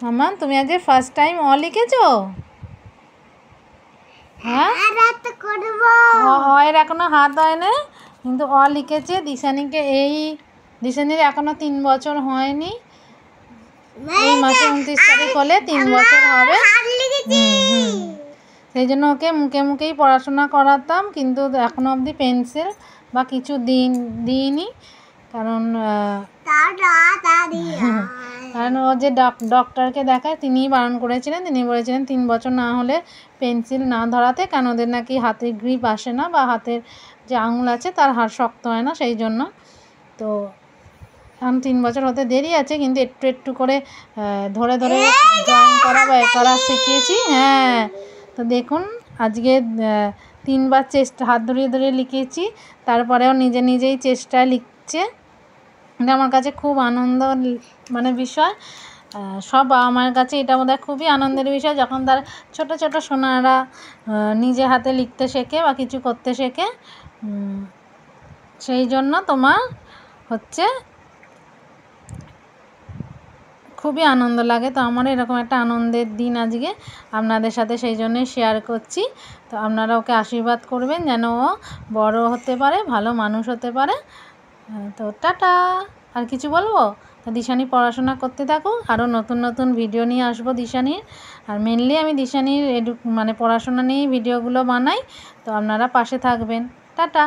মামা তুমি আজ ফার্স্ট টাইম অ লিখেছো? হ্যাঁ, অয়ের এখনো হাত হয় না, কিন্তু অ লিখেছে। দিশানিকে দিশানির এখনো 3 বছর হয়নি। এই মাসে 29 তারিখ হলে 3 বছর হবে। সেই জন্য ওকে মুখে মুখেই পড়াশোনা করাতাম, কিন্তু এখনো অবধি পেন্সিল বা কিছু দিইনি। কারণ ও যে ডক্টরকে দেখায় তিনিই বারণ করেছিলেন। তিনি বলেছিলেন 3 বছর না হলে পেন্সিল না ধরাতে, কারণ ওদের নাকি হাতের গ্রিপ আসে না, বা হাতের যে আঙুল আছে তার হাত শক্ত হয় না, সেই জন্য। তো এখন 3 বছর হতে দেরি আছে, কিন্তু একটু একটু করে ধরে ধরে ড্রয়িং করা বা করা শিখিয়েছি। হ্যাঁ, তো দেখুন আজকে 3 বার হাত ধরিয়ে ধরিয়ে লিখিয়েছি, তারপরেও নিজে নিজেই চেষ্টায় লিখছে। এটা আমার কাছে খুব আনন্দ বিষয়। সব বাবা মায়ের কাছে এটা বোধহয় খুবই আনন্দের বিষয়, যখন তার ছোট ছোট সোনারা নিজে হাতে লিখতে শেখে বা কিছু করতে শেখে। সেই জন্য তোমার খুবই আনন্দ লাগে। তো আমার এরকম একটা আনন্দের দিন আজকে আপনাদের সাথে, সেই জন্যই শেয়ার করছি। তো আপনারা ওকে আশীর্বাদ করবেন যেন ও বড় হতে পারে, ভালো মানুষ হতে পারে। তো টাটা। আর কিছু বলবো? তো দিশানি পড়াশোনা করতে থাকুক, আরও নতুন নতুন ভিডিও নিয়ে আসবো দিশানির। আর মেনলি আমি দিশানির পড়াশোনা নিয়েই ভিডিওগুলো বানাই। তো আপনারা পাশে থাকবেন। টাটা।